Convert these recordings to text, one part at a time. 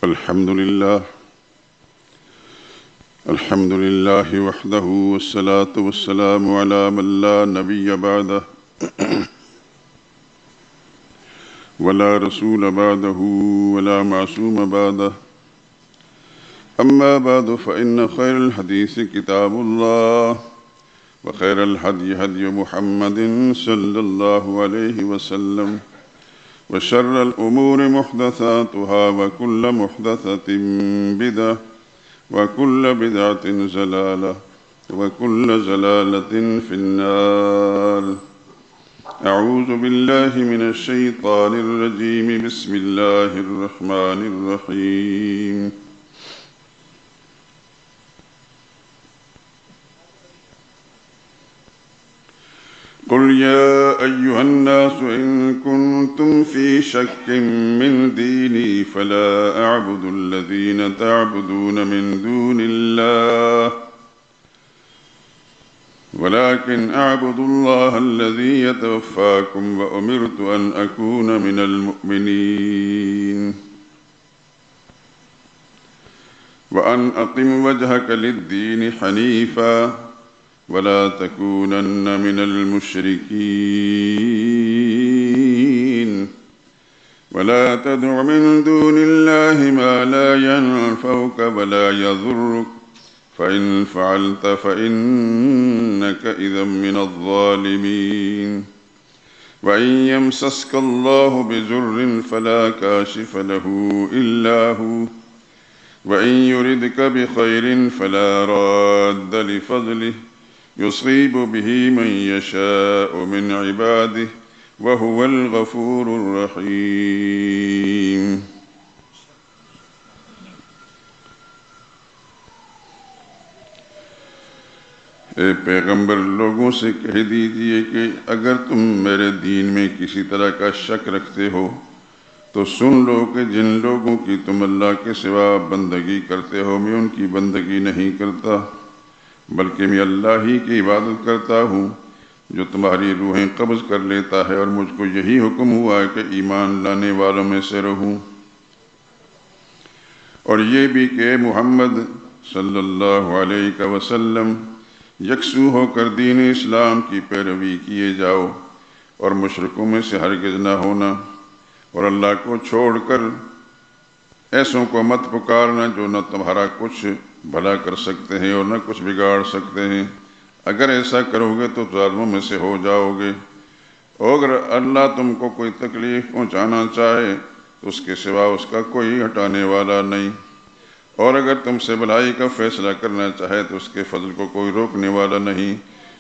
الحمد لله وحده والصلاة والسلام على من لا نبي بعده ولا رسول بعده ولا معصوم بعده أما بعد فإن خير الحديث كتاب الله وخير الهدي هدي محمد صلى الله عليه وسلم وشر الأمور محدثاتها وكل محدثة بدعة وكل بدعة ضلالة وكل ضلالة في النار. أعوذ بالله من الشيطان الرجيم. بسم الله الرحمن الرحيم. قل يا أيها الناس إن كنتم في شك من ديني فلا أعبد الذين تعبدون من دون الله ولكن أعبد الله الذي يتوفاكم وأمرت أن أكون من المؤمنين وأن أقم وجهك للدين حنيفا ولا تكونن من المشركين ولا تدع من دون الله ما لا ينفعك ولا يضرك فإن فعلت فإنك إذا من الظالمين وإن يمسسك الله بضر فلا كاشف له إلا هو وإن يردك بخير فلا راد لفضله يصيب به من يشاء من عباده وهو الغفور الرحيم. اے پیغمبر لوگوں سے کہہ دیجئے کہ اگر تم میرے دین میں کسی طرح کا شک رکھتے ہو تو سن لو کہ جن لوگوں کی تم اللہ کے سوا بندگی کرتے ہو میں ان کی بندگی نہیں کرتا بلکہ میں اللہ ہی کی عبادت کرتا ہوں جو تمہاری روحیں قبض کر لیتا ہے اور مجھ کو یہی حکم ہوا ہے کہ ایمان لانے والوں میں سے رہوں اور یہ بھی کہ محمد صلی اللہ علیہ وسلم یکسو ہو کر دین اسلام کی پیروی کیے جاؤ اور مشرکوں میں سے ہرگز نہ ہونا اور اللہ کو چھوڑ کر ایسوں کو مت پکارنا جو نہ تمہارا کچھ بھلا کر سکتے ہیں اور نہ کچھ بگاڑ سکتے ہیں. اگر ایسا کرو گے تو ظالموں میں سے ہو جاؤ گے اور اگر اللہ تم کو کوئی تکلیف پہنچانا چاہے تو اس کے سوا اس کا کوئی ہٹانے والا نہیں اور اگر تم سے بھلائی کا فیصلہ کرنا چاہے تو اس کے فضل کو کوئی روکنے والا نہیں.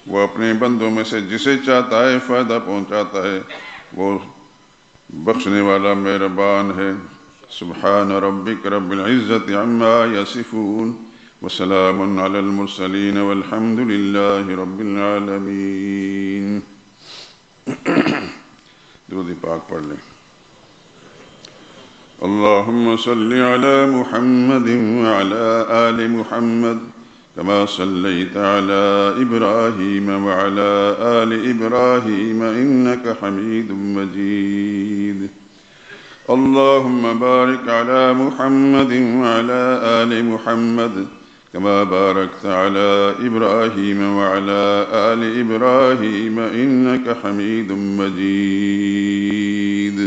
وہ اپنے بندوں میں سے جسے چاہتا ہے فائدہ پہنچاتا ہے وہ بخشنے والا مہربان ہے. سبحان ربک رب العزت عما یصفون وسلام علی المرسلین والحمد للہ رب العالمین. درود پاک پڑھ لیں. اللهم صل على محمد وعلى آل محمد كما صليت على إبراهيم وعلى آل إبراهيم إنك حميد مجيد. اللهم بارك على محمد وعلى آل محمد كما باركت على إبراهيم وعلى آل إبراهيم إنك حميد مجيد.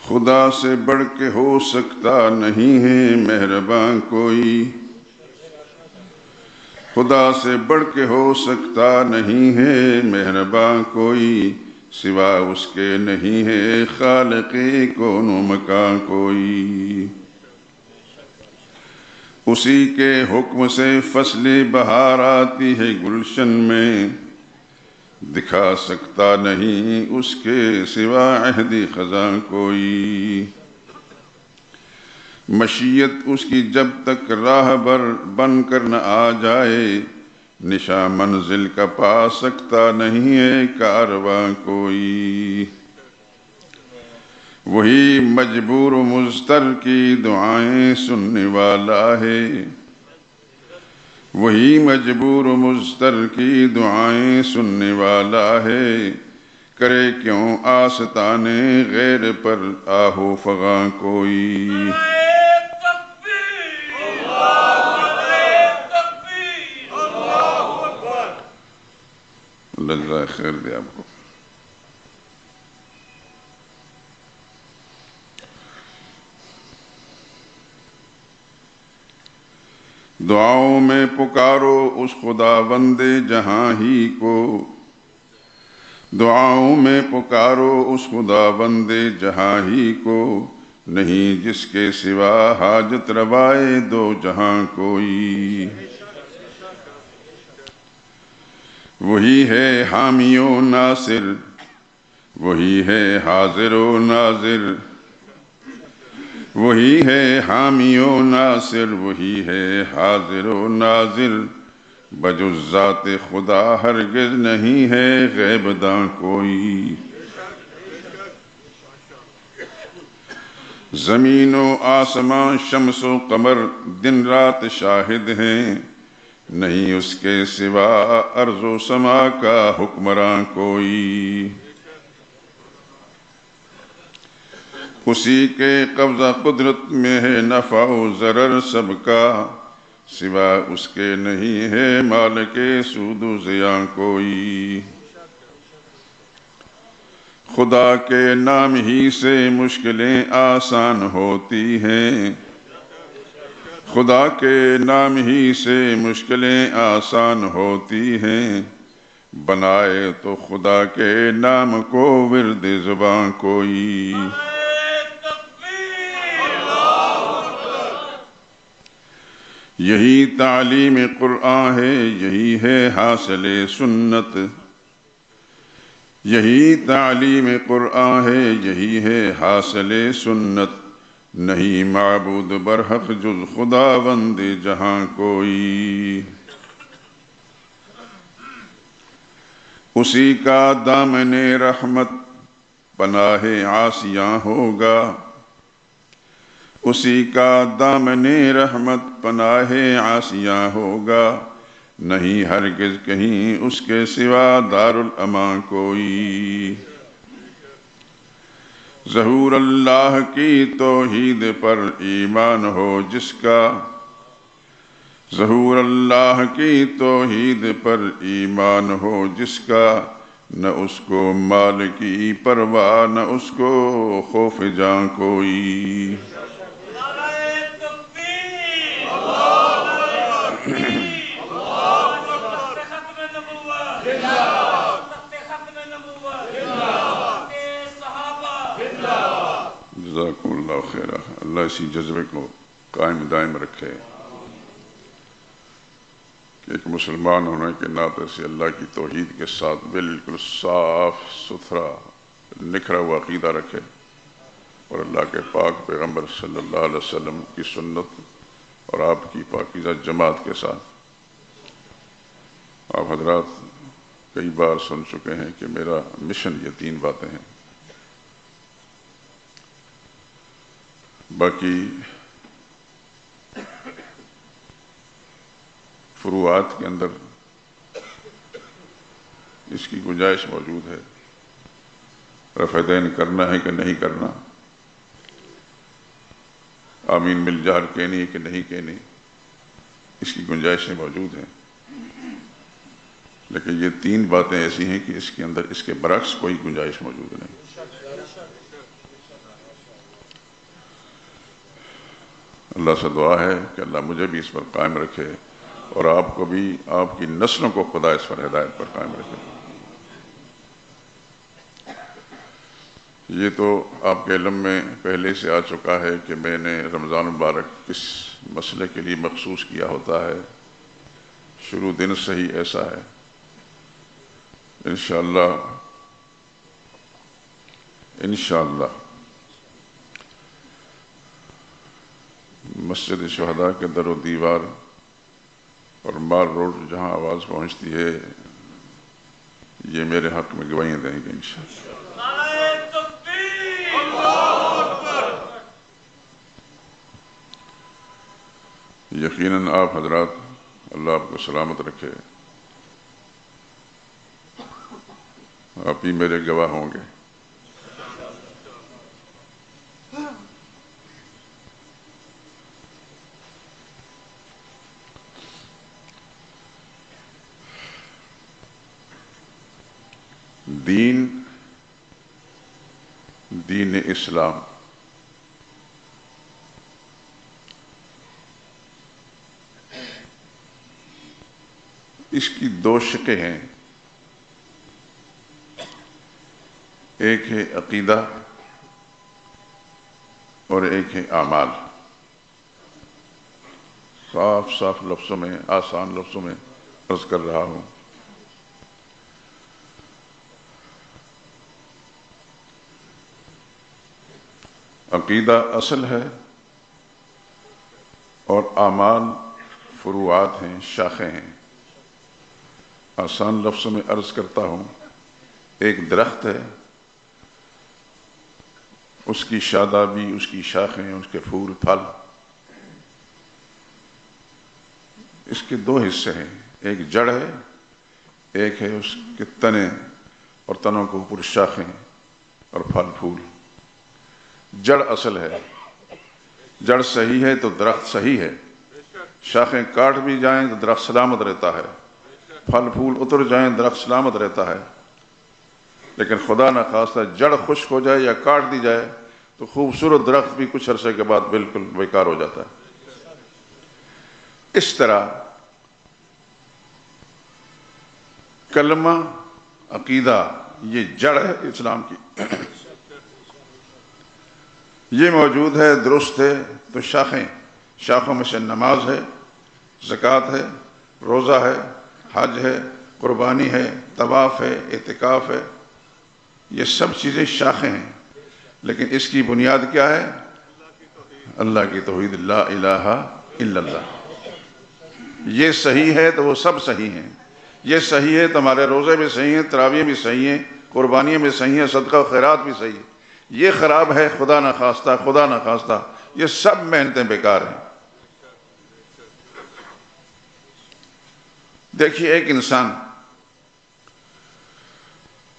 خدا سے بڑھ کے ہو سکتا نہیں ہے مہرباں کوئی خدا سے بڑھ کے ہو سکتا نہیں ہے مہرباں کوئی سوا اس کے نہیں ہے خالق کون و مکان کوئی. اسی کے حکم سے فصل بہار آتی ہے گلشن میں دکھا سکتا نہیں اس کے سوا عہدی خزاں کوئی. مشیت اس کی جب تک راہ بر بن کر نہ آ جائے نشاں منزل کا پا سکتا نہیں ہے کارواں کوئی. وہی مجبور و مضطر کی دعائیں سننے والا ہے، وہی مجبور و مضطر کی دعائیں سننے والا ہے، کرے کیوں آستانے غیر پر آہو فغاں کوئی۔ اللہ جزائے خیر دے آپ کو۔ دعاؤں میں پکارو اس خدا بندے جہاں ہی کو، دعاؤں میں پکارو اس خدا بندے جہاں ہی کو، نہیں جس کے سوا حاجت روائے دو جہاں کوئی۔ وہی ہے حامی و ناصر، وہی ہے حاضر و ناظر، وہی ہے حامی و ناصر، وہی ہے حاضر و ناظر، بجز ذات خدا ہرگز نہیں ہے غیب داں کوئی۔ زمین و آسمان شمس و قمر دن رات شاہد ہیں، نہیں اس کے سوا ارض و سما کا حکمراں کوئی۔ اسی کے قبضہ قدرت میں ہے نفع و ضرر سب کا، سوا اس کے نہیں ہے مالک سود و زیاں کوئی۔ خدا کے نام ہی سے مشکلیں آسان ہوتی ہیں، خدا کے نام ہی سے مشکلیں آسان ہوتی ہیں، بنائے تو خدا کے نام کو ورد زباں کوئی۔ یہی تعلیم قرآن ہے، یہی ہے حاصل سنت، یہی تعلیم قرآن ہے، یہی ہے حاصل سنت، نہیں معبود برحق جز خدا بند جہاں کوئی۔ اسی کا دامن رحمت پناہ عاصیاں ہوگا، اسی کا دامن رحمت پناہ عاصیاں ہوگا، نہیں ہرگز کہیں اس کے سوا دارالامان کوئی۔ ظہور اللہ کی توحید پر ایمان ہو جس کا، ظہور اللہ کی توحید پر ایمان ہو جس کا، نہ اس کو مال کی پرواہ نہ اس کو خوف جاں کوئی۔ جزاکم اللہ خیر، اللہ اسی جذبے کو قائم دائم رکھے کہ ایک مسلمان ہونے کے ناطے سے اللہ کی توحید کے ساتھ بالکل صاف ستھرا نکھرا ہوا عقیدہ رکھے، اور اللہ کے پاک پیغمبر صلی اللہ علیہ وسلم کی سنت اور آپ کی پاکیزہ جماعت کے ساتھ۔ آپ حضرات کئی بار سن چکے ہیں کہ میرا مشن یہ 3 باتیں ہیں، باقی فروعات کے اندر اس کی گنجائش موجود ہے، رفع دین کرنا ہے کہ نہیں کرنا، آمین مل جہر کہنی ہے کہ نہیں کہنی، اس کی گنجائشیں موجود ہیں، لیکن یہ 3 باتیں ایسی ہیں کہ اس کے اندر اس کے برعکس کوئی گنجائش موجود نہیں۔ اللہ سے دعا ہے کہ اللہ مجھے بھی اس پر قائم رکھے، اور آپ کو بھی، آپ کی نسلوں کو خدا اس پر ہدایت پر قائم رکھے۔ یہ تو آپ کے علم میں پہلے سے آ چکا ہے کہ میں نے رمضان مبارک کس مسئلے کے لیے مخصوص کیا ہوتا ہے، شروع دن سے ہی ایسا ہے۔ انشاءاللہ مسجد شہداء کے در و دیوار اور مار روڈ جہاں آواز پہنچتی ہے، یہ میرے حق میں گواہیاں دیں گے انشاءاللہ۔ یقیناً آپ حضرات، اللہ آپ کو سلامت رکھے، آپ ہی میرے گواہ ہوں گے۔ دین اسلام اس کی دو شقیں ہیں، ایک ہے عقیدہ اور ایک ہے اعمال۔ صاف صاف لفظوں میں، آسان لفظوں میں عرض کر رہا ہوں۔ عقیدہ اصل ہے اور اعمال فروعات ہیں، شاخیں ہیں۔ آسان لفظوں میں عرض کرتا ہوں، ایک درخت ہے، اس کی شادابی، اس کی شاخیں، اس کے پھول پھل، اس کے دو حصے ہیں، ایک جڑ ہے، ایک ہے اس کے تنے اور تنوں کے اوپر شاخیں اور پھل پھول۔ جڑ اصل ہے، جڑ صحیح ہے تو درخت صحیح ہے، شاخیں کاٹ بھی جائیں تو درخت سلامت رہتا ہے، پھل پھول اتر جائیں درخت سلامت رہتا ہے۔ لیکن خدا نخواستہ جڑ خشک ہو جائے یا کاٹ دی جائے تو خوبصورت درخت بھی کچھ عرصے کے بعد بالکل بیکار ہو جاتا ہے۔ اس طرح کلمہ، عقیدہ، یہ جڑ ہے اسلام کی، یہ موجود ہے، درست ہے، تو شاخوں میں سے نماز ہے، زکوٰۃ ہے، روزہ ہے، حج ہے، قربانی ہے، طواف ہے، اعتکاف ہے، یہ سب چیزیں شاخیں ہیں۔ لیکن اس کی بنیاد کیا ہے؟ اللہ کی توحید، لا الہ الا اللہ۔ یہ صحیح ہے تو وہ سب صحیح ہیں۔ یہ صحیح ہے تو ہمارے روزے بھی صحیح ہیں، تراویح بھی صحیح ہیں، قربانیاں بھی صحیح ہیں، صدقہ و خیرات بھی صحیح ہے۔ یہ خراب ہے، خدا نخواستہ یہ سب محنتیں بیکار ہیں۔ دیکھیے، ایک انسان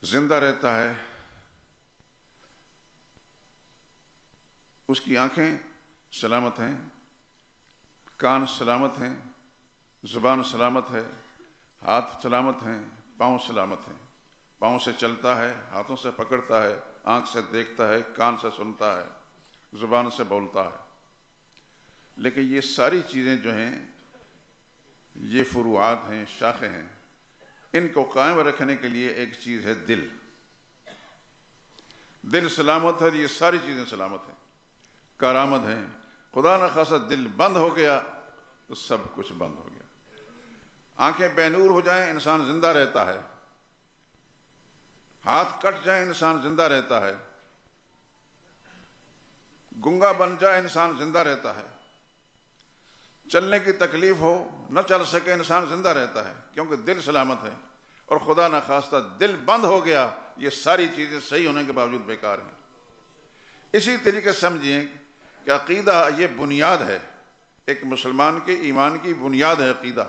زندہ رہتا ہے، اس کی آنکھیں سلامت ہیں، کان سلامت ہیں، زبان سلامت ہے، ہاتھ سلامت ہیں، پاؤں سلامت ہیں۔ پاؤں سے چلتا ہے، ہاتھوں سے پکڑتا ہے، آنکھ سے دیکھتا ہے، کان سے سنتا ہے، زبان سے بولتا ہے۔ لیکن یہ ساری چیزیں جو ہیں یہ فروعات ہیں، شاخیں ہیں۔ ان کو قائم رکھنے کے لیے ایک چیز ہے دل۔ دل سلامت ہے، یہ ساری چیزیں سلامت ہیں، کارآمد ہیں۔ خدا نخواستہ دل بند ہو گیا تو سب کچھ بند ہو گیا۔ آنکھیں بے نور ہو جائیں، انسان زندہ رہتا ہے۔ ہاتھ کٹ جائیں، انسان زندہ رہتا ہے۔ گنگا بن جائے، انسان زندہ رہتا ہے۔ چلنے کی تکلیف ہو، نہ چل سکے، انسان زندہ رہتا ہے، کیونکہ دل سلامت ہے۔ اور خدا نخواستہ دل بند ہو گیا، یہ ساری چیزیں صحیح ہونے کے باوجود بیکار ہیں۔ اسی طریقے سے سمجھیں کہ عقیدہ یہ بنیاد ہے، ایک مسلمان کے ایمان کی بنیاد ہے عقیدہ۔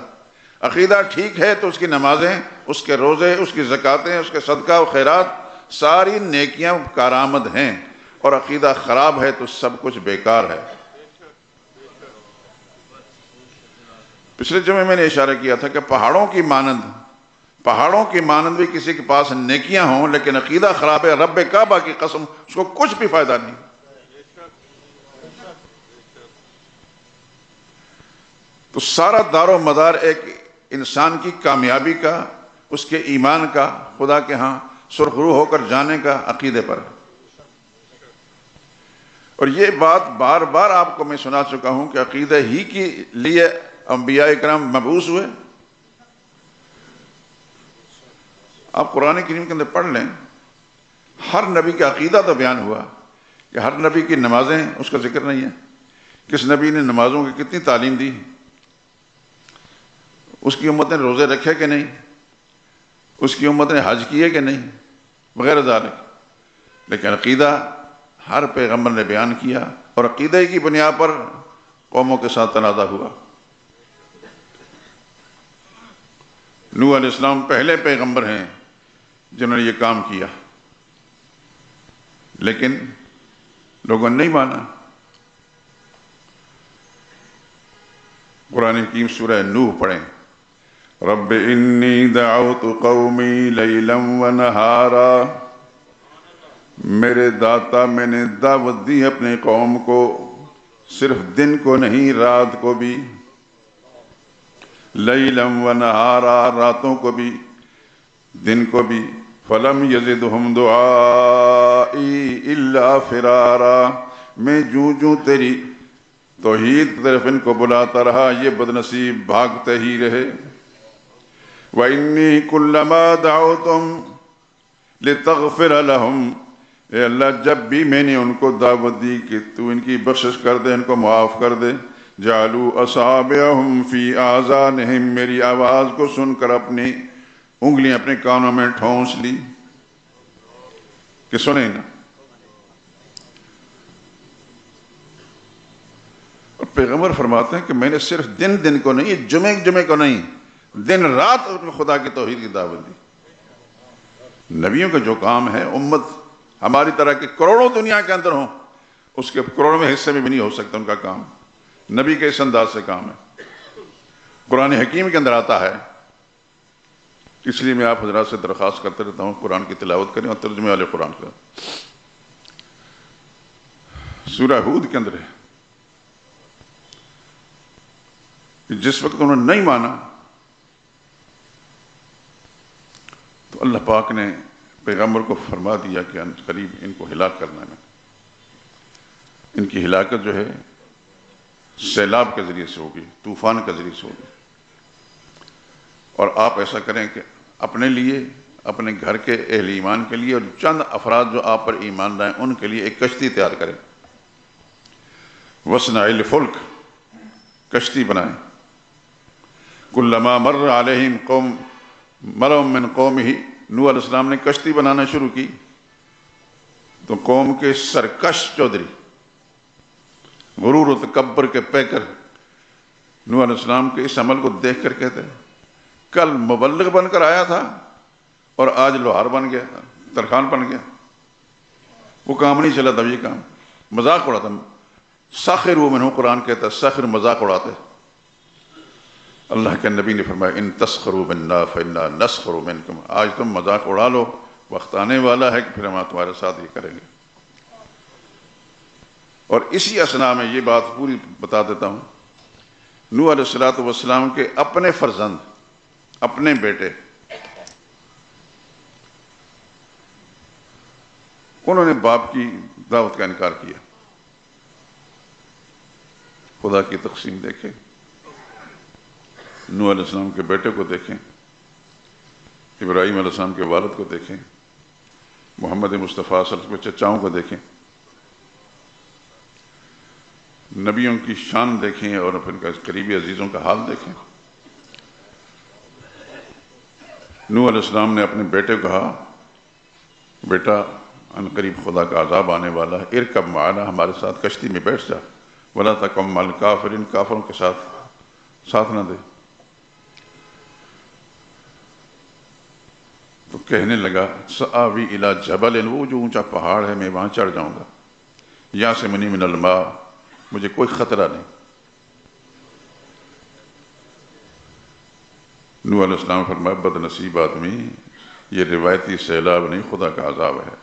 عقیدہ ٹھیک ہے تو اس کی نمازیں، اس کے روزے، اس کی زکاتیں، اس کے صدقہ و خیرات، ساری نیکیاں کارآمد ہیں۔ اور عقیدہ خراب ہے تو سب کچھ بیکار ہے۔ پچھلے جمعے میں نے اشارہ کیا تھا کہ پہاڑوں کی مانند بھی کسی کے پاس نیکیاں ہوں، لیکن عقیدہ خراب ہے، رب کعبہ کی قسم، اس کو کچھ بھی فائدہ نہیں۔ تو سارا دار و مدار ایک انسان کی کامیابی کا، اس کے ایمان کا، خدا کے ہاں سرخرو ہو کر جانے کا عقیدے پر ہے۔ اور یہ بات بار بار آپ کو میں سنا چکا ہوں کہ عقیدہ ہی کے لیے انبیاء اکرام مبعوث ہوئے۔ آپ قرآن کریم کے اندر پڑھ لیں، ہر نبی کا عقیدہ تو بیان ہوا کہ ہر نبی کی نمازیں، اس کا ذکر نہیں ہے۔ کس نبی نے نمازوں کی کتنی تعلیم دی، اس کی امت نے روزے رکھے کہ نہیں، اس کی امت نے حج کیے کہ نہیں، وغیرہ ذالک۔ لیکن عقیدہ ہر پیغمبر نے بیان کیا، اور عقیدے کی بنیاد پر قوموں کے ساتھ تنازع ہوا۔ نوح علیہ السلام پہلے پیغمبر ہیں جنہوں نے یہ کام کیا، لیکن لوگوں نے نہیں مانا۔ قرآن حکیم سورہ نوح پڑھیں، رب انی دعوت قومی لیلا ونہارا، میرے داتا میں نے دعوت دی اپنے قوم کو، صرف دن کو نہیں رات کو بھی، لیلا ونہارا، راتوں کو بھی دن کو بھی، فلم یزدہم دعائی الا فرارا، میں جوں تیری توحید طرف ان کو بلاتا رہا یہ بدنصیب بھاگتے ہی رہے۔ وَإِنِّي كُلَّمَا دَعَوْتُمْ لِتَغْفِرَ لَهُمْ، اے اللہ جب بھی میں نے ان کو دعوت دی کہ تو ان کی بخشش کر دے، ان کو معاف کر دے، جَعَلُوا أَصَابِعَهُمْ فِي آذَانِهِمْ، میری آواز کو سن کر اپنی انگلیاں اپنے کانوں میں ٹھونس لی کہ سنیں نا۔ اور پیغمبر فرماتے ہیں کہ میں نے صرف دن کو نہیں، جمعے کو نہیں، دن رات خدا کی توحید کی دعوت دی۔ نبیوں کا جو کام ہے، امت ہماری طرح کے کروڑوں دنیا کے اندر ہوں، اس کے کروڑوں میں حصے میں بھی نہیں ہو سکتا ان کا کام۔ نبی کے اس انداز سے کام ہے، قرآن حکیم کے اندر آتا ہے۔ اس لیے میں آپ حضرات سے درخواست کرتے رہتا ہوں قرآن کی تلاوت کریں اور ترجمے والے قرآن کا۔ سورہ ہود کے اندر ہے کہ جس وقت انہوں نے نہیں مانا تو اللہ پاک نے پیغمبر کو فرما دیا کہ قریب ان کو ہلاک کرنا ہے۔ ان کی ہلاکت جو ہے سیلاب کے ذریعے سے ہوگی، طوفان کے ذریعے سے ہوگی۔ اور آپ ایسا کریں کہ اپنے لیے، اپنے گھر کے اہل ایمان کے لیے اور چند افراد جو آپ پر ایمان لائیں ان کے لیے ایک کشتی تیار کریں۔ وَاصْنَعِ الْفُلْكَ، کشتی بنائیں۔ کُلَّمَا مَرَّ عَلَيْهِمْ قَوْمٌ مَرَوْا مِنْ قَوْمِهِ، نوح علیہ السلام نے کشتی بنانا شروع کی تو قوم کے سرکش چودھری، غرور و تکبر کے پیکر نوح علیہ السلام کے اس عمل کو دیکھ کر کہتے ہیں کل مبلغ بن کر آیا تھا اور آج لوہار بن گیا، ترخان بن گیا، وہ کام نہیں چلا تھا، یہ کام مذاق اڑاتا۔ ساخروا منہ، قرآن کہتا ہے ساخر مذاق اڑاتے۔ اللہ کے نبی نے فرمایا ان تسخروا منا فانا نسخر منکم، آج تم مذاق اڑا لو، وقت آنے والا ہے کہ پھر ہم تمہارے ساتھ یہ کریں گے۔ اور اسی اثناء میں یہ بات پوری بتا دیتا ہوں، نوح علیہ السلام کے اپنے فرزند، اپنے بیٹے، انہوں نے باپ کی دعوت کا انکار کیا۔ خدا کی تقسیم دیکھیں، نوح علیہ السلام کے بیٹے کو دیکھیں، ابراہیم علیہ السلام کے والد کو دیکھیں، محمد مصطفیٰ صلی اللہ علیہ وسلم کے چچاؤں کو دیکھیں، نبیوں کی شان دیکھیں اور پھر ان کا قریبی عزیزوں کا حال دیکھیں۔ نوح علیہ السلام نے اپنے بیٹے کو کہا بیٹا ان قریب خدا کا عذاب آنے والا ہے، ارکب معنا، ہمارے ساتھ کشتی میں بیٹھ جا، ولا تکن مع الکافرین، کافروں کے ساتھ نہ دے۔ تو کہنے لگا سآوی الی جبل، وہ جو اونچا پہاڑ ہے میں وہاں چڑھ جاؤں گا، یعصمنی من الماء، مجھے کوئی خطرہ نہیں۔ نوح علیہ السلام فرمایا بد نصیب آدمی، یہ روایتی سیلاب نہیں، خدا کا عذاب ہے۔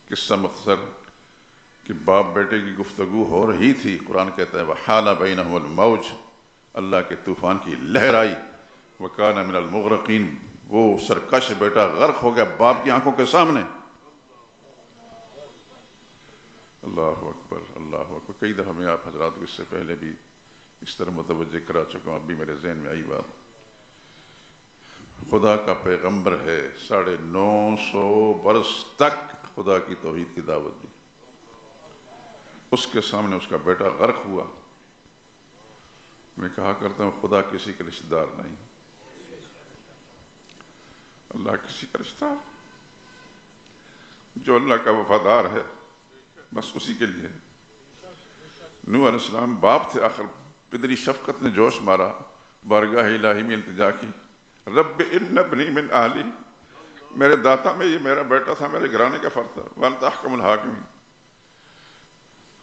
قصہ مختصر کہ باپ بیٹے کی گفتگو ہو رہی تھی، قرآن کہتا ہے وحال بینہم الموج، اللہ کے طوفان کی لہر آئی، وکان من المغرقین، وہ سرکش بیٹا غرق ہو گیا باپ کی آنکھوں کے سامنے۔ اللہ اکبر، اللہ اکبر۔ کئی دفعہ میں آپ حضرات کو اس سے پہلے بھی اس طرح متوجہ کرا چکا ہوں، اب بھی میرے ذہن میں آئی بات۔ خدا کا پیغمبر ہے، 950 برس تک خدا کی توحید کی دعوت دی، اس کے سامنے اس کا بیٹا غرق ہوا۔ میں کہا کرتا ہوں خدا کسی کے رشتہ دار نہیں، اللہ کسی کا رشتہ دار، جو اللہ کا وفادار ہے بس اسی کے لیے۔ نوح علیہ السلام باپ تھے، آخر پدری شفقت نے جوش مارا، بارگاہ الہی میں التجا کی، رب ان ابنی من اہلی، میرے داتا میں یہ میرا بیٹا تھا، میرے گھرانے کا فرد تھا، وانت احکم الحاکمین۔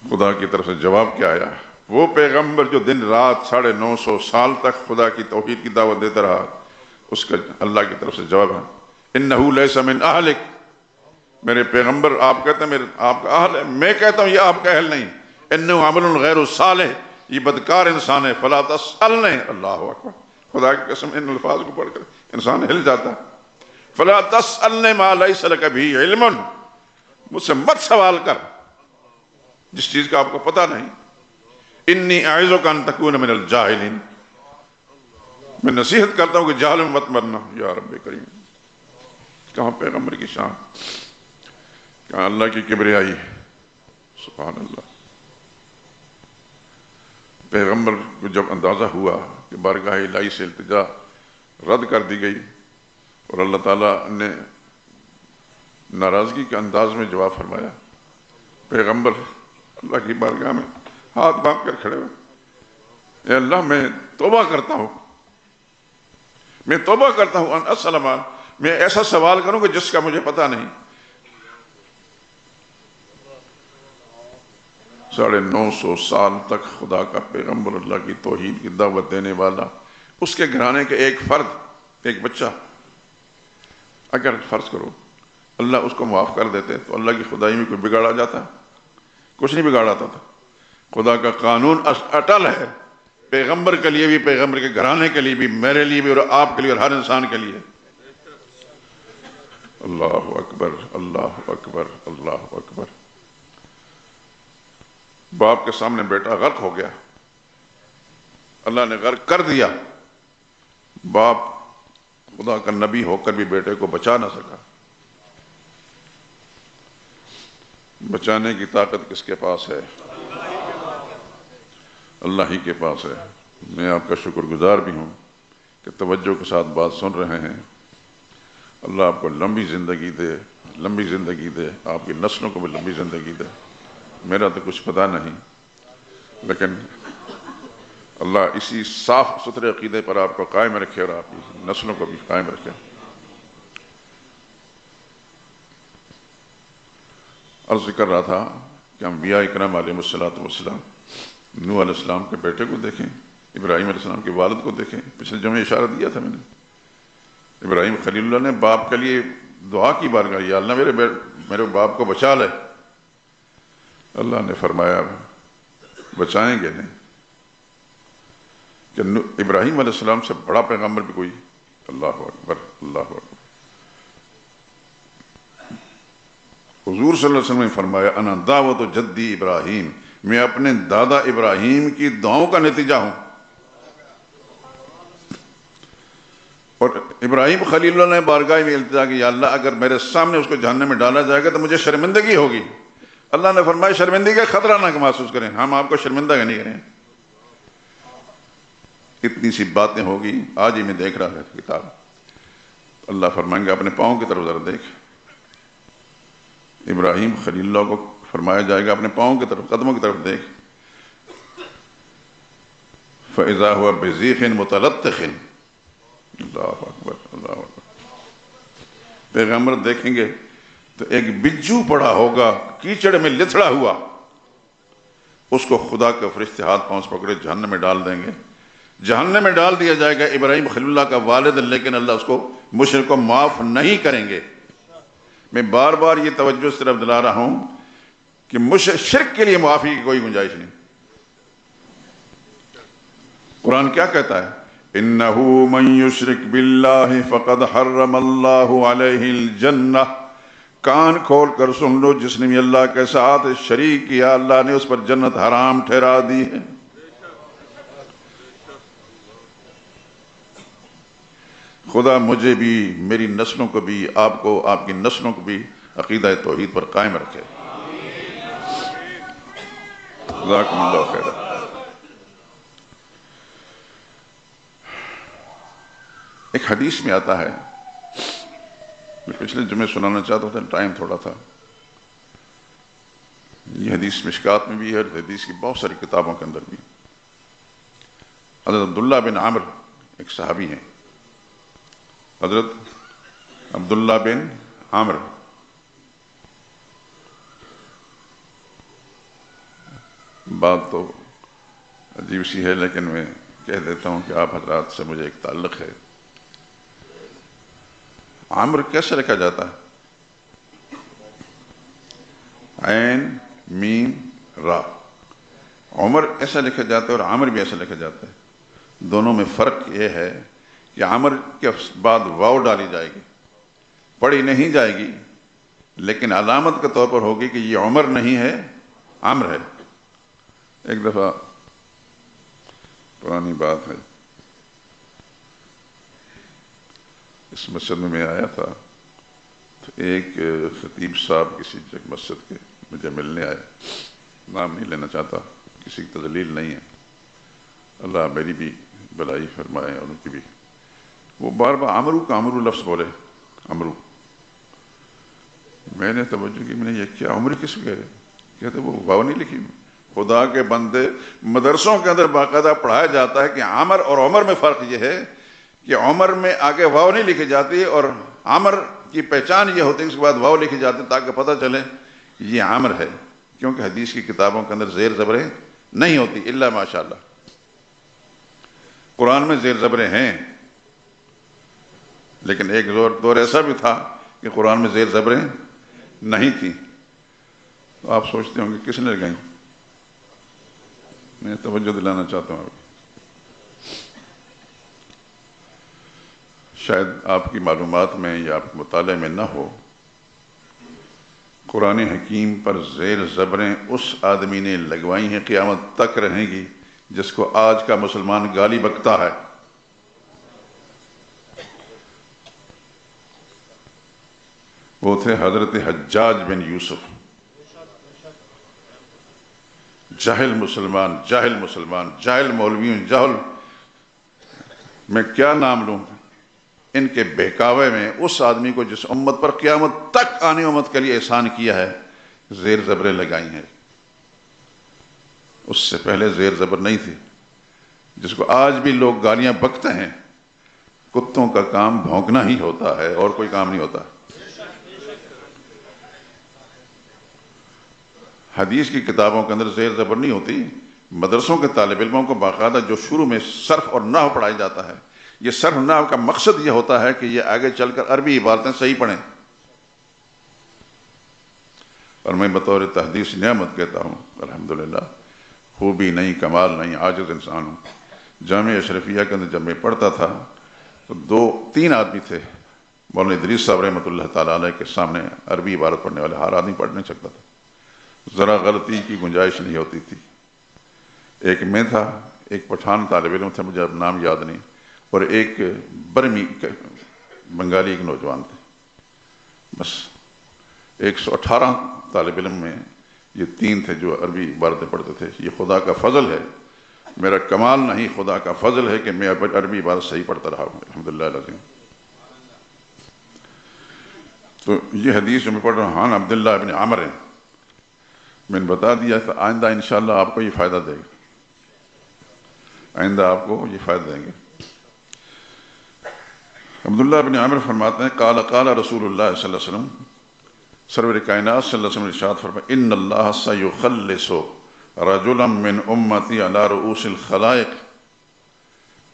خدا کی طرف سے جواب کیا آیا؟ وہ پیغمبر جو دن رات 950 سال تک خدا کی توحید کی دعوت دیتا رہا، اس کا اللہ کی طرف سے جواب ہے، انہو لیس من اہلک، میرے پیغمبر آپ کہتے ہیں آپ کا اہل ہے، میں کہتا ہوں یہ آپ کا اہل نہیں، انہو عمل غیر صالح، یہ بدکار انسان ہے، فلا تسألنی، اللہ اکبر، خدا کی قسم ان الفاظ کو پڑھ کر انسان ہل جاتا ہے، فلا تسألنی ما لیس لک بہ علم، مجھ سے مت سوال کر جس چیز کا آپ کو پتہ نہیں، انی اعظک ان تکون من الجاہلین، میں نصیحت کرتا ہوں کہ جہل میں مت مرنا۔ یا رب کریم، کہاں پیغمبر کی شان، کہاں اللہ کی کبریائی، سبحان اللہ۔ پیغمبر کو جب اندازہ ہوا کہ بارگاہ الہی سے التجا رد کر دی گئی اور اللہ تعالیٰ نے ناراضگی کے انداز میں جواب فرمایا، پیغمبر اللہ کی بارگاہ میں ہاتھ باندھ کر کھڑے ہوئے، اے اللہ میں توبہ کرتا ہوں، میں توبہ کرتا ہوں ان اسلم، میں ایسا سوال کروں کہ جس کا مجھے پتہ نہیں۔ 950 سال تک خدا کا پیغمبر، اللہ کی توحید کی دعوت دینے والا، اس کے گھرانے کے ایک فرد، ایک بچہ، اگر فرض کرو اللہ اس کو معاف کر دیتے تو اللہ کی خدائی میں کوئی بگاڑا جاتا؟ کچھ نہیں بگاڑا تھا۔ خدا کا قانون اٹل ہے، پیغمبر کے لیے بھی، پیغمبر کے گھرانے کے لیے بھی، میرے لیے بھی، اور آپ کے لیے، اور ہر انسان کے لیے۔ اللہ اکبر، اللہ اکبر، اللہ اکبر۔ باپ کے سامنے بیٹا غرق ہو گیا، اللہ نے غرق کر دیا، باپ خدا کا نبی ہو کر بھی بیٹے کو بچا نہ سکا۔ بچانے کی طاقت کس کے پاس ہے؟ اللہ ہی کے پاس ہے۔ میں آپ کا شکر گزار بھی ہوں کہ توجہ کے ساتھ بات سن رہے ہیں۔ اللہ آپ کو لمبی زندگی دے، لمبی زندگی دے، آپ کی نسلوں کو بھی لمبی زندگی دے۔ میرا تو کچھ پتہ نہیں، لیکن اللہ اسی صاف ستھرے عقیدے پر آپ کو قائم رکھے اور آپ کی نسلوں کو بھی قائم رکھے۔ عرض کر رہا تھا کہ انبیاء اکرام علیہ السلام، نوح علیہ السلام کے بیٹے کو دیکھیں، ابراہیم علیہ السلام کے والد کو دیکھیں۔ پچھلے جمعے اشارہ دیا تھا میں نے، ابراہیم خلیل اللہ نے باپ کے لیے دعا کی بارگاہ، یا اللہ میرے باپ کو بچا لے۔ اللہ نے فرمایا بچائیں گے نہیں، کہ ابراہیم علیہ السلام سے بڑا پیغمبر بھی کوئی؟ اللہ اکبر، اللہ اکبر۔ حضور صلی اللہ علیہ وسلم نے فرمایا انا دعوت جدی ابراہیم، میں اپنے دادا ابراہیم کی دعاؤں کا نتیجہ ہوں۔ اور ابراہیم خلیل اللہ نے بارگاہ میں التجا کی، یا اللہ اگر میرے سامنے اس کو جہنم میں ڈالا جائے گا تو مجھے شرمندگی ہوگی۔ اللہ نے فرمایا شرمندگی کا خطرہ نہ محسوس کریں، ہم آپ کو شرمندہ نہیں کریں۔ اتنی سی باتیں ہوگی، آج ہی میں دیکھ رہا ہے کتاب، اللہ فرمائیں گے اپنے پاؤں کی طرف ذرا دیکھ۔ ابراہیم خلیل اللہ کو فرمایا جائے گا اپنے پاؤں کی طرف، قدموں کی طرف دیکھ۔ فَإِذَا هُوَ بِزِيخٍ مُتَلَطِّخٍ، اللہ اکبر، اللہ اکبر۔ پیغمبر دیکھیں گے تو ایک بجو پڑا ہوگا کیچڑ میں لتھڑا ہوا، اس کو خدا کے فرشتے ہاتھ پاؤں سے پکڑے جہنم میں ڈال دیں گے۔ جہنم میں ڈال دیا جائے گا ابراہیم خلیل اللہ کا والد، لیکن اللہ اس کو مشرک کو معاف نہیں کریں گے۔ میں بار بار یہ توجہ اس طرف دلا رہا ہوں کہ شرک کے لیے معافی کی کوئی گنجائش نہیں۔ قرآن کیا کہتا ہے؟ اِنَّهُ مَن يُشْرِكْ بِاللَّهِ فَقَدْ حَرَّمَ اللَّهُ عَلَيْهِ الْجَنَّةِ، کان کھول کر سن لو، جس نے بھی اللہ کے ساتھ شریک کیا اللہ نے اس پر جنت حرام ٹھہرا دی ہے۔ خدا مجھے بھی، میری نسلوں کو بھی، آپ کو، آپ کی نسلوں کو بھی عقیدہ توحید پر قائم رکھے۔ جزاکم اللہ خیر۔ ایک حدیث میں آتا ہے، میں پچھلے جمعے سنانا چاہتا تھا، ٹائم تھوڑا تھا۔ یہ حدیث مشکات میں بھی ہے، حدیث کی بہت ساری کتابوں کے اندر بھی۔ حضرت عبداللہ بن عمرو ایک صحابی ہیں حضرت عبداللہ بن عامر. بات تو عجیب سی ہے لیکن میں کہہ دیتا ہوں کہ آپ حضرات سے مجھے ایک تعلق ہے. عامر کیسے لکھا جاتا ہے؟ عین میم را. عمر ایسا لکھا جاتا ہے اور عامر بھی ایسا لکھا جاتا ہے. دونوں میں فرق یہ ہے کہ عامر کے بعد واو ڈالی جائے گی، پڑھی نہیں جائے گی، لیکن علامت کے طور پر ہوگی کہ یہ عمر نہیں ہے، عامر ہے. ایک دفعہ پرانی بات ہے، اس مسجد میں آیا تھا تو ایک خطیب صاحب کسی مسجد کے مجھے ملنے آئے. نام نہیں لینا چاہتا، کسی کی تذلیل نہیں ہے، اللہ میری بھی بھلائی فرمائے اور ان کی بھی. وہ بار بار عمرو کا عمرو لفظ بولے، عمرو. میں نے توجہ کی، میں نے یہ کیا عمر کس کو کہہ رہے؟ کہتے وہ واو نہیں لکھی. خدا کے بندے، مدرسوں کے اندر باقاعدہ پڑھایا جاتا ہے کہ عامر اور عمر میں فرق یہ ہے کہ عمر میں آگے واو نہیں لکھی جاتی اور عامر کی پہچان یہ ہوتی ہے اس کے بعد واو لکھی جاتی تاکہ پتہ چلے یہ عامر ہے. کیونکہ حدیث کی کتابوں کے اندر زیر زبریں نہیں ہوتی الا ماشاءاللہ. قرآن میں زیر زبریں ہیں لیکن ایک دور ایسا بھی تھا کہ قرآن میں زیر زبریں نہیں تھیں. تو آپ سوچتے ہوں گے کس نے لگائیں؟ میں توجہ دلانا چاہتا ہوں. شاید آپ کی معلومات میں یا آپ کے مطالعے میں نہ ہو، قرآن حکیم پر زیر زبریں اس آدمی نے لگوائی ہیں، قیامت تک رہیں گی، جس کو آج کا مسلمان گالی بکتا ہے. وہ تھے حضرت حجاج بن یوسف. جاہل مسلمان، جاہل مسلمان، جاہل مولویوں، جاہل، میں کیا نام لوں ان کے بہکاوے میں اس آدمی کو جس امت پر قیامت تک آنے امت کے لیے احسان کیا ہے زیر زبریں لگائی ہیں. اس سے پہلے زیر زبر نہیں تھی. جس کو آج بھی لوگ گالیاں بکتے ہیں، کتوں کا کام بھونکنا ہی ہوتا ہے اور کوئی کام نہیں ہوتا. حدیث کی کتابوں کے اندر زیر زبر نہیں ہوتی. مدرسوں کے طالب علموں کو باقاعدہ جو شروع میں صرف اور نحو پڑھایا جاتا ہے، یہ صرف نحو کا مقصد یہ ہوتا ہے کہ یہ آگے چل کر عربی عبارتیں صحیح پڑھیں. اور میں بطور تحدیث نعمت کہتا ہوں الحمدللہ، خوبی نہیں، کمال نہیں، عاجز انسان ہوں. جامعہ اشرفیہ کے اندر جب میں پڑھتا تھا تو 3 آدمی تھے. مولانا ادریس صاحب رحمۃ اللہ تعالیٰ علیہ کے سامنے عربی عبارت پڑھنے والے ہر آدمی پڑھ نہیں سکتا تھا، ذرا غلطی کی گنجائش نہیں ہوتی تھی. ایک میں تھا، ایک پٹھان طالب علم تھا، مجھے اب نام یاد نہیں، اور ایک برمی بنگالی ایک نوجوان تھے. بس 118 طالب علم میں یہ 3 تھے جو عربی عبارتیں پڑھتے تھے. یہ خدا کا فضل ہے، میرا کمال نہیں، خدا کا فضل ہے کہ میں عربی عبارت صحیح پڑھتا رہا ہوں الحمدللہ العظیم. تو یہ حدیث جو میں پڑھ رہا ہوں عن عبداللہ ابن عامر ہے، میں نے بتا دیا تھا. آئندہ انشاءاللہ آپ کو یہ فائدہ دے گا، آئندہ آپ کو یہ فائدہ دیں گے. عبداللہ بن عامر فرماتے ہیں قال قال رسول اللہ صلی اللہ علیہ وسلم، سرور کائنات صلی اللہ علیہ وسلم ارشاد فرمائے ان اللہ سیخلص رجلا من امتی علی رؤوس الخلائق.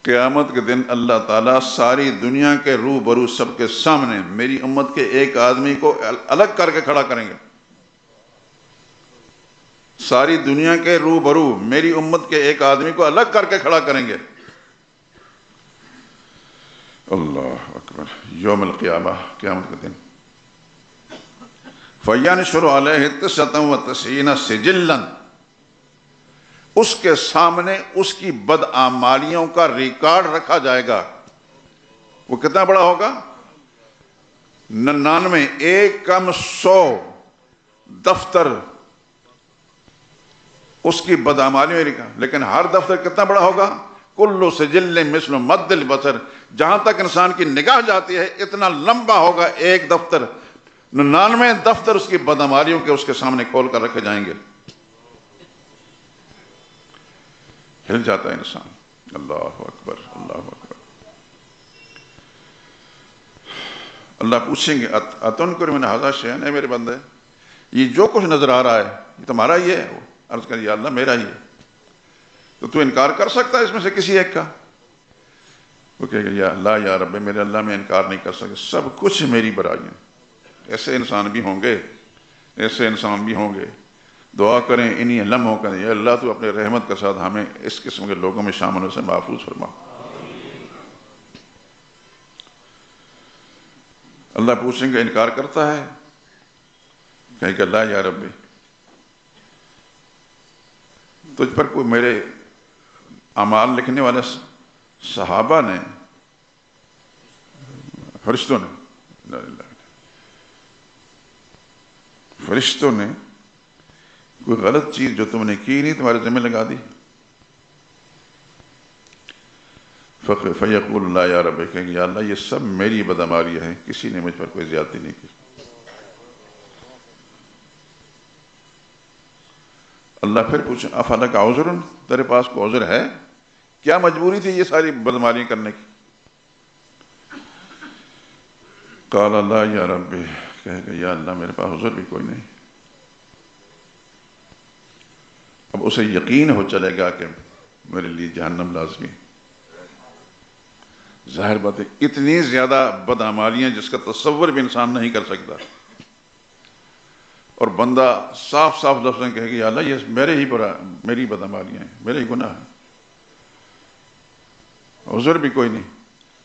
قیامت کے دن اللہ تعالیٰ ساری دنیا کے روبرو سب کے سامنے میری امت کے ایک آدمی کو الگ کر کے کھڑا کریں گے. ساری دنیا کے روبرو میری امت کے ایک آدمی کو الگ کر کے کھڑا کریں گے. اللہ اکبر. یوم القیامہ، قیامت کے دن. فَيَنْشُرُ عَلَيْهِ 99 سِجِلًّا، اس کے سامنے اس کی بدعمالیوں کا ریکارڈ رکھا جائے گا. وہ کتنا بڑا ہوگا؟ 99، ایک کم 100 دفتر اس کی بدعمالیوں کا. لیکن ہر دفتر کتنا بڑا ہوگا؟ کلو سجل مثل مد البصر، جہاں تک انسان کی نگاہ جاتی ہے اتنا لمبا ہوگا ایک دفتر. 99 دفتر اس کی بدعمالیوں کے اس کے سامنے کھول کر رکھے جائیں گے. ہل جاتا ہے انسان. اللہ اکبر، اللہ اکبر. اللہ پوچھیں گے اتنکر من ھذا شیئا، اے میرے بندے یہ جو کچھ نظر آ رہا ہے یہ تمہارا ہی ہے؟ عرض کر یا اللہ میرا ہی ہے۔ تو انکار کر سکتا ہے اس میں سے کسی ایک کا؟ وہ کہے گا یا اللہ یا رب، میرے اللہ میں انکار نہیں کر سکتا، سب کچھ میری برائیاں۔ ایسے انسان بھی ہوں گے، ایسے انسان بھی ہوں گے۔ دعا کریں انہی لمحوں کا، یا اللہ تو اپنے رحمت کے ساتھ ہمیں اس قسم کے لوگوں میں شامل ہونے سے محفوظ فرما۔ اللہ پوچھیں گے انکار کرتا ہے؟ کہیں کہ اللہ یا رب، تجھ پر کوئی میرے اعمال لکھنے والے صحابہ نے، فرشتوں نے کوئی غلط چیز جو تم نے کی نہیں تمہارے ذمہ لگا دی؟ فیقول اللہ یا رب، کہیں گے یا اللہ یہ سب میری بدعمالی ہے، کسی نے مجھ پر کوئی زیادتی نہیں کی۔ اللہ پھر پوچھیں افلک عذر، تیرے پاس کوئی عذر ہے؟ کیا مجبوری تھی یہ ساری بدعمالیاں کرنے کی؟ قال اللہ یا رب، کہے گا یا اللہ میرے پاس عذر بھی کوئی نہیں۔ اب اسے یقین ہو چلے گا کہ میرے لیے جہنم لازمی۔ ظاہر بات ہے اتنی زیادہ بدعمالیاں جس کا تصور بھی انسان نہیں کر سکتا، اور بندہ صاف صاف لفظ میں کہے گا یا اللہ یہ میری بدعمالیاں ہیں، میرے ہی گناہ ہیں، عذر بھی کوئی نہیں۔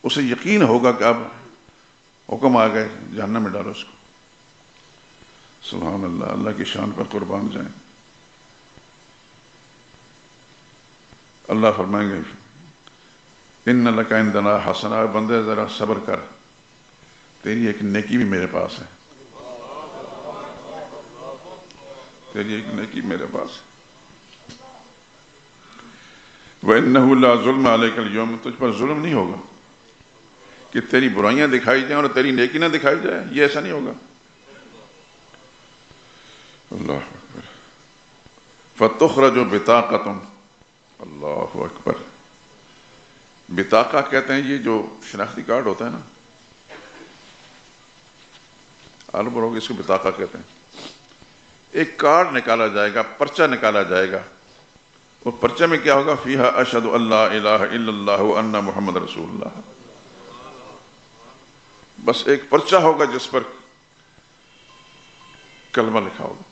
اسے یقین ہوگا کہ اب حکم آ گئے جہنم میں ڈالو اس کو۔ سبحان اللہ، اللہ کی شان پر قربان جائیں۔ اللہ فرمائیں گے ان لک عندنا حسنہ، بندے ذرا صبر کر، تیری ایک نیکی بھی میرے پاس ہے، تیری ایک نیکی میرے پاس ہے۔ وَإِنَّهُ لَا ظُلْمَ عَلَيْكَ الْيَوْمَ، تجھ پر ظلم نہیں ہوگا کہ تیری برائیاں دکھائی جائیں اور تیری نیکی نہ دکھائی جائے، یہ ایسا نہیں ہوگا۔ اللہ اکبر۔ فَتُخْرَجُ بِطَاقَةٌ، اللہ اکبر۔ بطاقہ کہتے ہیں یہ جو شناختی کارڈ ہوتا ہے نا، عالم پر ہوگا اس کو بطاقہ کہتے ہیں۔ ایک کارڈ نکالا جائے گا، پرچہ نکالا جائے گا، وہ پرچہ میں کیا ہوگا؟ فیہا اشہد اللہ الہ الا اللہ وان محمد رسول اللہ۔ بس ایک پرچہ ہوگا جس پر کلمہ لکھا ہوگا۔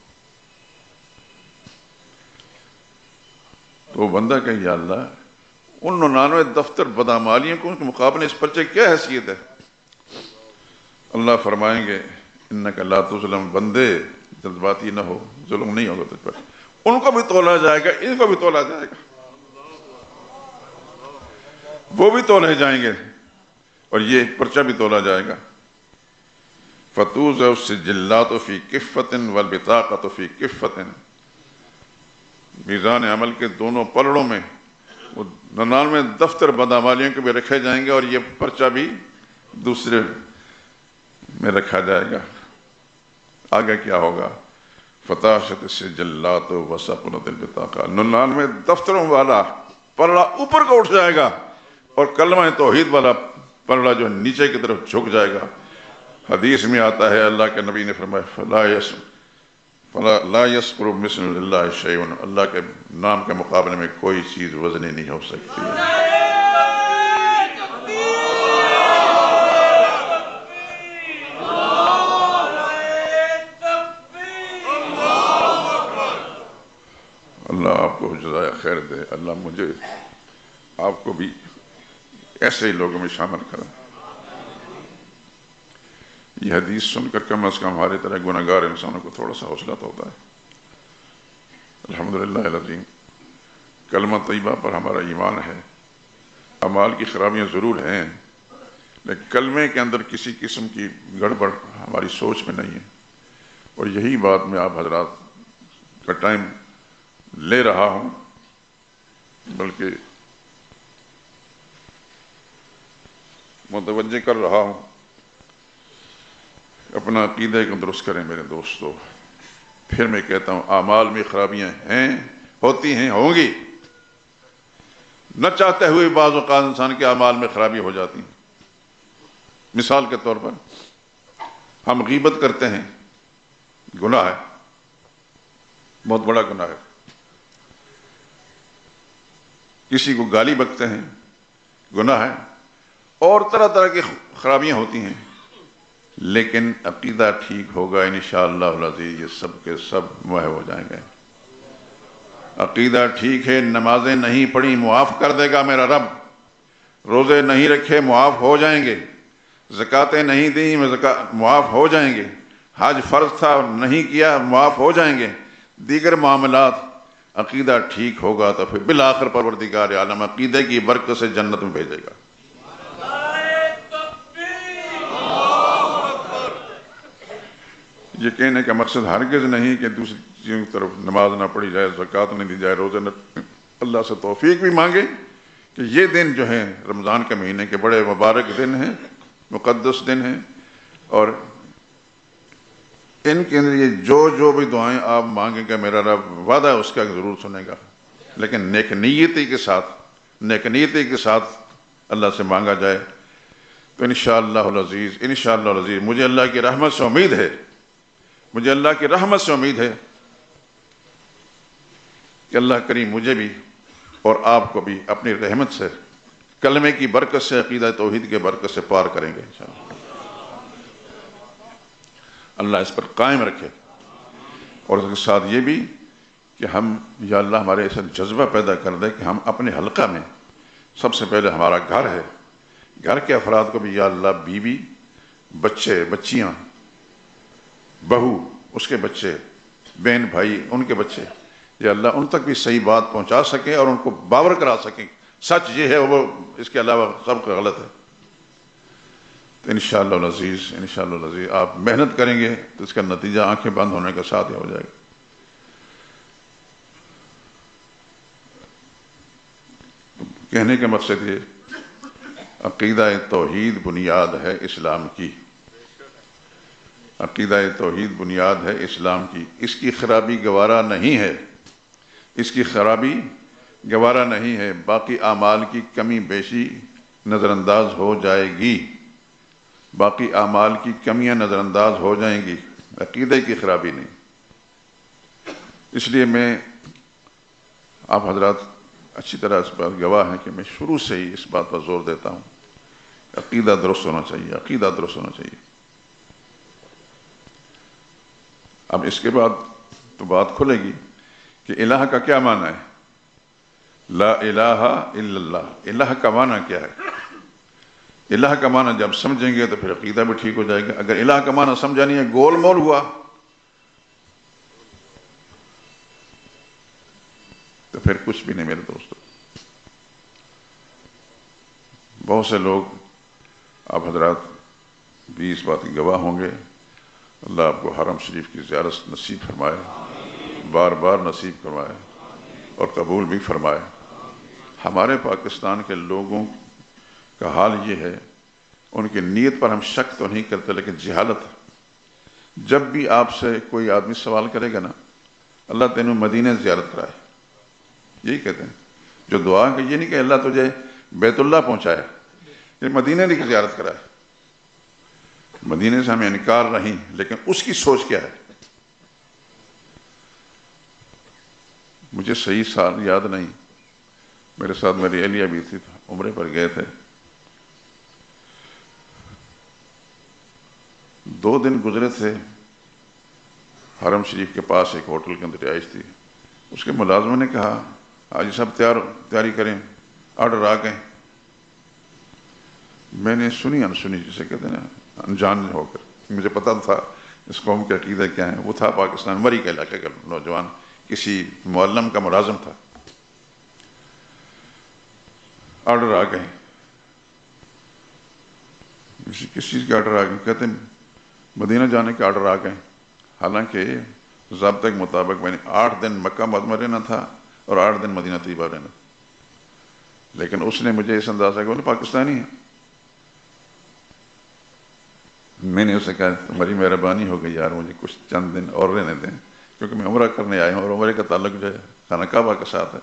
تو وہ بندہ کہے یا اللہ ان 99 دفتر بدعمالیوں کو ان کے مقابلے اس پرچے کی کیا حیثیت ہے؟ اللہ فرمائیں گے انک لا تظلم، بندے جلد باتی نہ ہو، ظلم نہیں ہوگا تجھ پر، ان کو بھی تولا جائے گا، ان کو بھی تولا جائے گا، وہ بھی تولے جائیں گے اور یہ پرچہ بھی تولا جائے گا۔ فتوضع السجلات فی کفۃ والبطاقۃ فی کفۃ، میزان عمل کے دونوں پلڑوں میں وہ 99 دفتر بدعمالیوں کے بھی رکھے جائیں گے اور یہ پرچہ بھی دوسرے میں رکھا جائے گا۔ آگے کیا ہوگا؟ فتاشت السجلات وثقلت البطاقہ، 99 دفتروں والا پلڑا اوپر کو اٹھ جائے گا اور کلمہ توحید والا پلڑا جو نیچے کی طرف جھک جائے گا۔ حدیث میں آتا ہے اللہ کے نبی نے فرمایا لا یسقر مثل اللہ شیء، اللہ کے نام کے مقابلے میں کوئی چیز وزنی نہیں ہو سکتی۔ اللہ آپ کو جزائے خیر دے، اللہ مجھے آپ کو بھی ایسے ہی لوگوں میں شامل کریں۔ یہ حدیث سن کر کم از کم ہمارے طرح گناہگار انسانوں کو تھوڑا سا حوصلہ تو ہوتا ہے۔ الحمدللہ العظیم، کلمہ طیبہ پر ہمارا ایمان ہے۔ اعمال کی خرابیاں ضرور ہیں لیکن کلمے کے اندر کسی قسم کی گڑبڑ ہماری سوچ میں نہیں ہے، اور یہی بات میں آپ حضرات کا ٹائم لے رہا ہوں، بلکہ متوجہ کر رہا ہوں۔ اپنا عقیدہ کو درست کریں میرے دوستو۔ پھر میں کہتا ہوں اعمال میں خرابیاں ہیں، ہوتی ہیں، ہوں گی، نہ چاہتے ہوئے بعض اوقات انسان کے اعمال میں خرابی ہو جاتی ہیں۔ مثال کے طور پر ہم غیبت کرتے ہیں، گناہ ہے، بہت بڑا گناہ ہے۔ کسی کو گالی بکتے ہیں، گناہ ہے، اور طرح طرح کی خرابیاں ہوتی ہیں، لیکن عقیدہ ٹھیک ہوگا انشاءاللہ العزیز یہ سب کے سب محو ہو جائیں گے۔ عقیدہ ٹھیک ہے، نمازیں نہیں پڑھی معاف کر دے گا میرا رب، روزے نہیں رکھے معاف ہو جائیں گے، زکاتیں نہیں دیں معاف ہو جائیں گے، حج فرض تھا نہیں کیا معاف ہو جائیں گے، دیگر معاملات عقیدہ ٹھیک ہوگا تو پھر بالآخر پروردگار عالم عقیدے کی برکت سے جنت میں بھیجے گا۔ یہ کہنے کا مقصد ہرگز نہیں کہ دوسری چیزوں کی طرف نماز نہ پڑھی جائے، زکوٰۃ نہیں دی جائے، روزے نہ، اللہ سے توفیق بھی مانگے کہ یہ دن جو ہیں رمضان کے مہینے کے بڑے مبارک دن ہیں، مقدس دن ہیں، اور ان کے اندر یہ جو بھی دعائیں آپ مانگیں گے میرا رب وعدہ ہے اس کا ضرور سنے گا، لیکن نیک نیتی کے ساتھ اللہ سے مانگا جائے تو انشاءاللہ العزیز مجھے اللہ کی رحمت سے امید ہے کہ اللہ کریم مجھے بھی اور آپ کو بھی اپنی رحمت سے، کلمے کی برکت سے، عقیدہ توحید کے برکت سے پار کریں گے انشاءاللہ۔ اللہ اس پر قائم رکھے، اور اس کے ساتھ یہ بھی کہ ہم یا اللہ ہمارے ایسا جذبہ پیدا کر دے کہ ہم اپنے حلقہ میں سب سے پہلے ہمارا گھر ہے، گھر کے افراد کو بھی یا اللہ بیوی، بچے، بچیاں، بہو، اس کے بچے، بہن بھائی، ان کے بچے، یا اللہ ان تک بھی صحیح بات پہنچا سکیں اور ان کو باور کرا سکیں سچ یہ ہے، وہ اس کے علاوہ سب کا غلط ہے۔ تو انشاءاللہ العزیز آپ محنت کریں گے تو اس کا نتیجہ آنکھیں بند ہونے کے ساتھ ہی ہو جائے گا۔ کہنے کا مقصد یہ، عقیدہ توحید بنیاد ہے اسلام کی، عقیدہ توحید بنیاد ہے اسلام کی، اس کی خرابی گوارا نہیں ہے، باقی اعمال کی کمی بیشی نظر انداز ہو جائے گی، باقی اعمال کی کمیاں نظر انداز ہو جائیں گی، عقیدے کی خرابی نہیں۔ اس لیے میں، آپ حضرات اچھی طرح اس بات گواہ ہیں کہ میں شروع سے ہی اس بات پر زور دیتا ہوں، عقیدہ درست ہونا چاہیے۔ اب اس کے بعد تو بات کھلے گی کہ الہ کا کیا معنی ہے، لا الہ الا اللہ، الہ کا معنی کیا ہے؟ الہ کا معنی جب سمجھیں گے تو پھر عقیدہ بھی ٹھیک ہو جائے گا۔ اگر الہ کا معنی سمجھا نہیں ہے، گول مول ہوا، تو پھر کچھ بھی نہیں میرے دوستو۔ بہت سے لوگ، آپ حضرات بھی اس بات کی گواہ ہوں گے، اللہ آپ کو حرم شریف کی زیارت نصیب فرمائے، بار بار نصیب فرمائے اور قبول بھی فرمائے۔ ہمارے پاکستان کے لوگوں کا حال یہ ہے، ان کی نیت پر ہم شک تو نہیں کرتے لیکن جہالت ہے۔ جب بھی آپ سے کوئی آدمی سوال کرے گا نا، اللہ تینوں مدینہ زیارت کرائے، یہی کہتے ہیں۔ جو دعا کہ یہ نہیں کہ اللہ تجھے بیت اللہ پہنچائے، یہ مدینہ کی زیارت کرائے۔ مدینہ سے ہمیں انکار نہیں، لیکن اس کی سوچ کیا ہے؟ مجھے صحیح سال یاد نہیں، میرے ساتھ میری اہلیہ بھی تھی، عمرے پر گئے تھے، 2 دن گزرے تھے، حرم شریف کے پاس ایک ہوٹل کے اندر رہائش تھی، اس کے ملازموں نے کہا حاجی صاحب تیاری کریں، آرڈر آ گئے۔ میں نے سنی انسنی جسے کہتے ہیں نا، انجان ہو کر، مجھے پتا تھا اس قوم کے عقیدے کیا ہیں۔ وہ تھا پاکستان مری کے علاقے کا نوجوان، کسی معلم کا ملازم تھا۔ آرڈر آ گئے، کس چیز کے آرڈر آ گئے؟ کہتے ہیں مدینہ جانے کے آرڈر آ گئے۔ حالانکہ ضابطے کے مطابق میں نے 8 دن مکہ معظمہ رہنا تھا اور 8 دن مدینہ طیبہ رہنا تھا، لیکن اس نے مجھے اس اندازہ کہ وہ پاکستانی ہے۔ میں نے اسے کہا تمہاری مہربانی ہو گئی یار، مجھے کچھ چند دن اور رہنے دیں، کیونکہ میں عمرہ کرنے آیا ہوں اور عمرے کا تعلق جو ہے خانہ کعبہ کے ساتھ ہے،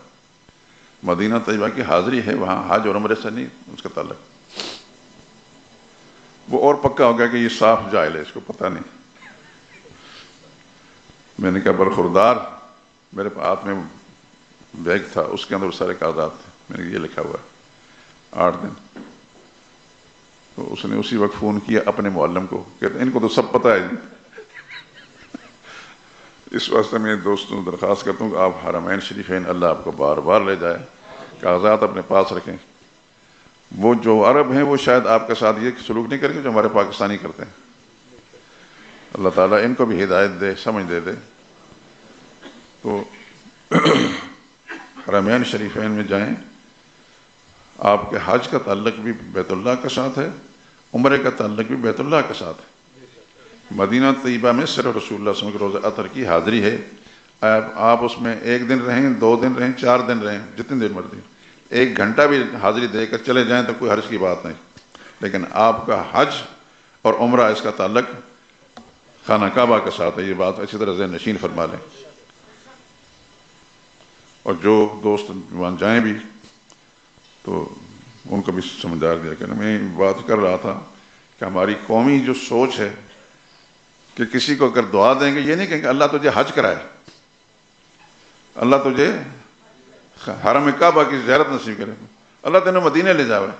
مدینہ طیبہ کی حاضری ہے، وہاں حج اور عمرے سے نہیں اس کا تعلق۔ وہ اور پکا ہو گیا کہ یہ صاف جاہل ہے، اس کو پتہ نہیں۔ میں نے کہا برخوردار، میرے ہاتھ میں بیگ تھا، اس کے اندر سارے کاغذات تھے، میں نے یہ لکھا ہوا ہے 8 دن۔ تو اس نے اسی وقت فون کیا اپنے معلم کو، کہتے ان کو تو سب پتہ ہے۔ اس واسطے میں دوستوں درخواست کرتا ہوں کہ آپ حرمین شریفین، اللہ آپ کو بار بار لے جائے، کاغذات اپنے پاس رکھیں۔ وہ جو عرب ہیں وہ شاید آپ کے ساتھ یہ سلوک نہیں کریں گے جو ہمارے پاکستانی کرتے ہیں۔ اللہ تعالیٰ ان کو بھی ہدایت دے، سمجھ دے۔ تو حرمین شریفین میں جائیں، آپ کے حج کا تعلق بھی بیت اللہ کے ساتھ ہے، عمرے کا تعلق بھی بیت اللہ کے ساتھ ہے۔ مدینہ طیبہ میں صرف رسول اللہ صلی اللہ علیہ وسلم کے روزہ عطر کی حاضری ہے۔ آپ اس میں 1 دن رہیں، 2 دن رہیں، 4 دن رہیں، جتنی دیر مرضی، 1 گھنٹہ بھی حاضری دے کر چلے جائیں تو کوئی حرج کی بات نہیں، لیکن آپ کا حج اور عمرہ اس کا تعلق خانہ کعبہ کے ساتھ ہے۔ یہ بات اچھی طرح ذہن نشین فرما لیں۔ اور جو دوست وہاں جائیں بھی تو ان کو بھی سمجھدار دیا کرنا۔ میں بات کر رہا تھا کہ ہماری قومی جو سوچ ہے کہ کسی کو اگر دعا دیں گے، یہ نہیں کہیں کہ اللہ تجھے حج کرائے، اللہ تجھے حرم کعبہ کی زیارت نصیب کرے، اللہ تینوں مدینہ لے جاوے۔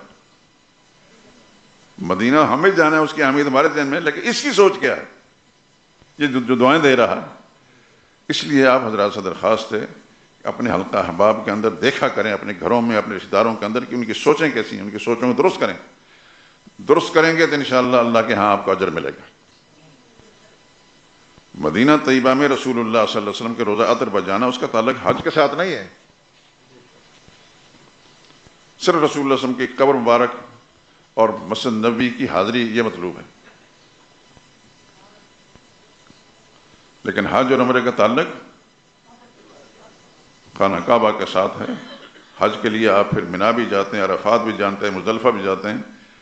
مدینہ ہمیں جانا ہے، اس کی اہمیت ہمارے ذہن میں، لیکن اس کی سوچ کیا ہے؟ یہ جو دعائیں دے رہا ہے۔ اس لیے آپ حضرات سے درخواست ہے کہ اپنے حلقہ احباب کے اندر دیکھا کریں، اپنے گھروں میں، اپنے رشتہ داروں کے اندر، کہ ان کی سوچیں کیسی ہیں، ان کی سوچوں کو درست کریں۔ درست کریں گے تو انشاءاللہ اللہ کے ہاں آپ کو اجر ملے گا۔ مدینہ طیبہ میں رسول اللہ صلی اللہ علیہ وسلم کے روزہ عطر پر جانا، اس کا تعلق حج کے ساتھ نہیں ہے، صرف رسول اللہ صلی اللہ علیہ وسلم کی قبر مبارک اور مسجد نبوی کی حاضری یہ مطلوب ہے۔ لیکن حج اور عمرے کا تعلق خانہ کعبہ کے ساتھ ہے۔ حج کے لیے آپ پھر مینا بھی جاتے ہیں، عرفات بھی جانتے ہیں، مزدلفہ بھی جاتے ہیں،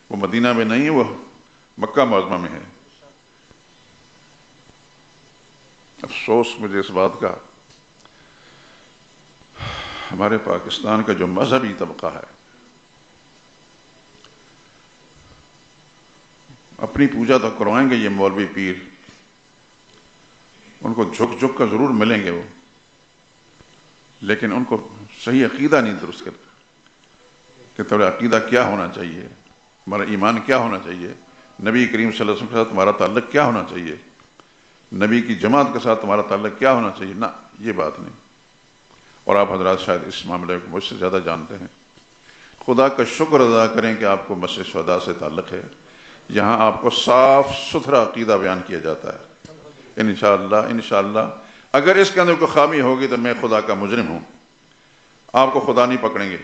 وہ مدینہ میں نہیں ہے، وہ مکہ معظمہ میں ہے۔ افسوس مجھے اس بات کا، ہمارے پاکستان کا جو مذہبی طبقہ ہے اپنی پوجا تو کروائیں گے، یہ مولوی پیر ان کو جھک جھک کر ضرور ملیں گے وہ، لیکن ان کو صحیح عقیدہ نہیں درست کرتا کہ تمہارا عقیدہ کیا ہونا چاہیے، ہمارا ایمان کیا ہونا چاہیے، نبی کریم صلی اللہ علیہ وسلم کے ساتھ تمہارا تعلق کیا ہونا چاہیے، نبی کی جماعت کے ساتھ تمہارا تعلق کیا ہونا چاہیے۔ نہ، یہ بات نہیں۔ اور آپ حضرات شاید اس معاملے کو مجھ سے زیادہ جانتے ہیں۔ خدا کا شکر ادا کریں کہ آپ کو مسجد شہداء سے تعلق ہے، یہاں آپ کو صاف ستھرا عقیدہ بیان کیا جاتا ہے۔ انشاءاللہ اگر اس کے اندر کوئی خامی ہوگی تو میں خدا کا مجرم ہوں، آپ کو خدا نہیں پکڑیں گے،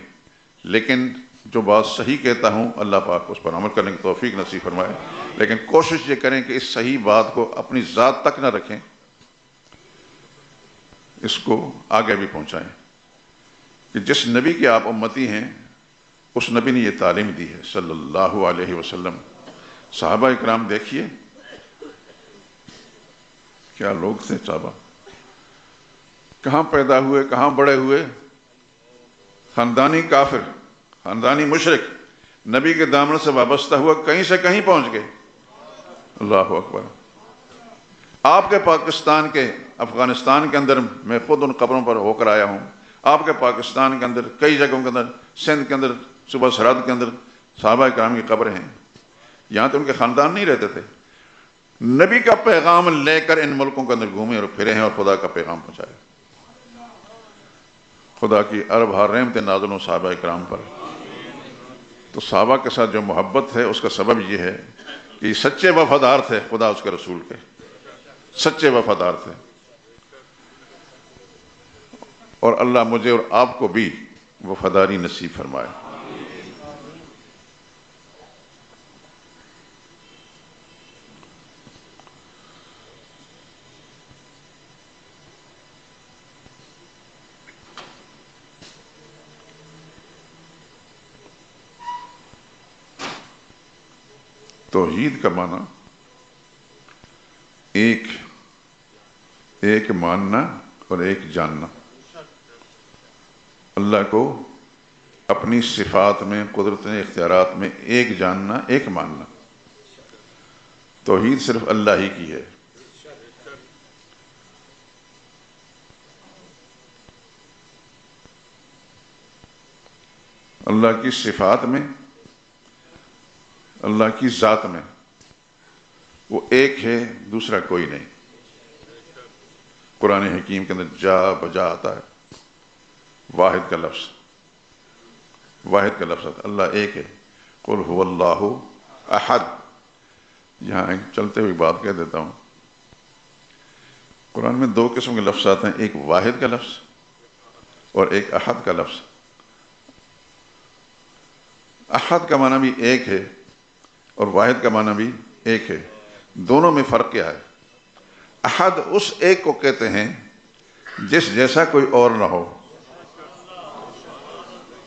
لیکن جو بات صحیح کہتا ہوں اللہ پاک اس پر عمل کرنے کی توفیق نصیب فرمائے۔ لیکن کوشش یہ کریں کہ اس صحیح بات کو اپنی ذات تک نہ رکھیں، اس کو آگے بھی پہنچائیں کہ جس نبی کے آپ امتی ہیں اس نبی نے یہ تعلیم دی ہے صلی اللہ علیہ وسلم۔ صحابہ اکرام دیکھیے کیا لوگ تھے، صحابہ کہاں پیدا ہوئے، کہاں بڑے ہوئے، خاندانی کافر، خاندانی مشرک، نبی کے دامن سے وابستہ ہوا، کہیں سے کہیں پہنچ گئے۔ اللہ اکبر۔ آپ کے پاکستان کے، افغانستان کے اندر میں خود ان قبروں پر ہو کر آیا ہوں، آپ کے پاکستان کے اندر کئی جگہوں کے اندر، سندھ کے اندر، صوبہ سرحد کے اندر صحابہ کرام کی قبریں ہیں۔ یہاں تو ان کے خاندان نہیں رہتے تھے، نبی کا پیغام لے کر ان ملکوں کے اندر گھومے اور پھرے ہیں اور خدا کا پیغام پہنچائے۔ خدا کی ارب ہار رحمت نازل ہوں صحابہ کرام پر۔ تو صحابہ کے ساتھ جو محبت ہے اس کا سبب یہ ہے کہ یہ سچے وفادار تھے خدا اس کے رسول کے، سچے وفادار تھے۔ اور اللہ مجھے اور آپ کو بھی وفاداری نصیب فرمائے۔ توحید کا معنی ایک ماننا اور ایک جاننا، اللہ کو اپنی صفات میں، قدرت میں، اختیارات میں ایک جاننا، ایک ماننا۔ توحید صرف اللہ ہی کی ہے۔ اللہ کی صفات میں، اللہ کی ذات میں وہ ایک ہے، دوسرا کوئی نہیں۔ قرآن حکیم کے اندر جا بجا آتا ہے، واحد کا لفظ، واحد کا لفظ آتا ہے، اللہ ایک ہے۔ قل هو اللہ احد۔ یہاں چلتے ہوئے بات کہہ دیتا ہوں، قرآن میں دو قسم کے لفظ آتے ہیں، ایک واحد کا لفظ اور ایک احد کا لفظ۔ احد کا معنی بھی ایک ہے اور واحد کا معنی بھی ایک ہے، دونوں میں فرق کیا ہے؟ احد اس ایک کو کہتے ہیں جس جیسا کوئی اور نہ ہو،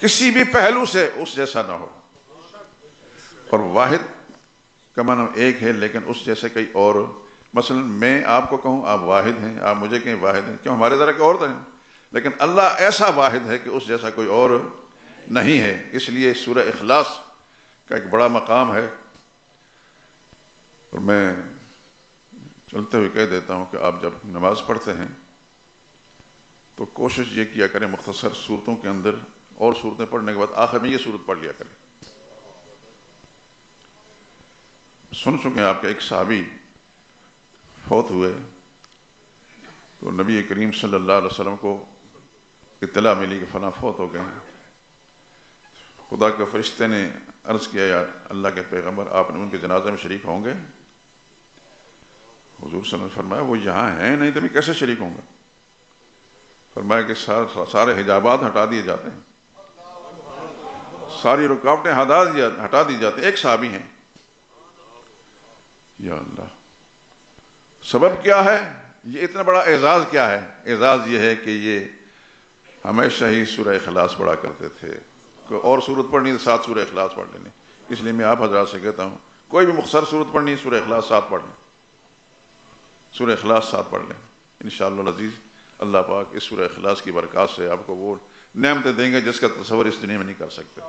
کسی بھی پہلو سے اس جیسا نہ ہو، اور واحد کا معنی ایک ہے لیکن اس جیسے کوئی اور، مثلا میں آپ کو کہوں آپ واحد ہیں، آپ مجھے کہیں واحد ہیں، کیوں ہمارے ذرا کے اور تو ہیں، لیکن اللہ ایسا واحد ہے کہ اس جیسا کوئی اور نہیں ہے۔ اس لیے سورہ اخلاص کا ایک بڑا مقام ہے، اور میں چلتے ہوئے کہہ دیتا ہوں کہ آپ جب نماز پڑھتے ہیں تو کوشش یہ کیا کریں مختصر صورتوں کے اندر، اور صورتیں پڑھنے کے بعد آخر میں یہ صورت پڑھ لیا کریں۔ سن چکے ہیں آپ کے ایک صحابی فوت ہوئے تو نبی کریم صلی اللہ علیہ وسلم کو اطلاع ملی کہ فلاں فوت ہو گئے ہیں۔ خدا کے فرشتے نے عرض کیا، یا اللہ کے پیغمبر آپ ان کے جنازے میں شریک ہوں گے؟ حضور صلی اللہ علیہ وسلم نے فرمایا وہ یہاں ہیں نہیں تو میں کیسے شریک ہوں گا؟ فرمایا کہ سارے حجابات ہٹا دیے جاتے ہیں، ساری رکاوٹیں ہٹا دی جاتی ہیں، ایک صحابی ہیں۔ یا اللہ، سبب کیا ہے؟ یہ اتنا بڑا اعزاز کیا ہے؟ اعزاز یہ ہے کہ یہ ہمیشہ ہی سورہ اخلاص پڑھا کرتے تھے، کوئی اور سورت پڑھنی تو 7 سورہ اخلاص پڑھ لینی۔ اس لیے میں آپ حضرات سے کہتا ہوں کوئی بھی مختصر سورت پڑھنی، سورہ اخلاص 7 پڑھ لیں، سورہ اخلاص 7 پڑھ لیں، انشاءاللہ العزیز اللہ پاک اس سورہ اخلاص کی برکات سے آپ کو وہ نعمتیں دیں گے جس کا تصور اس دنیا میں نہیں کر سکتے۔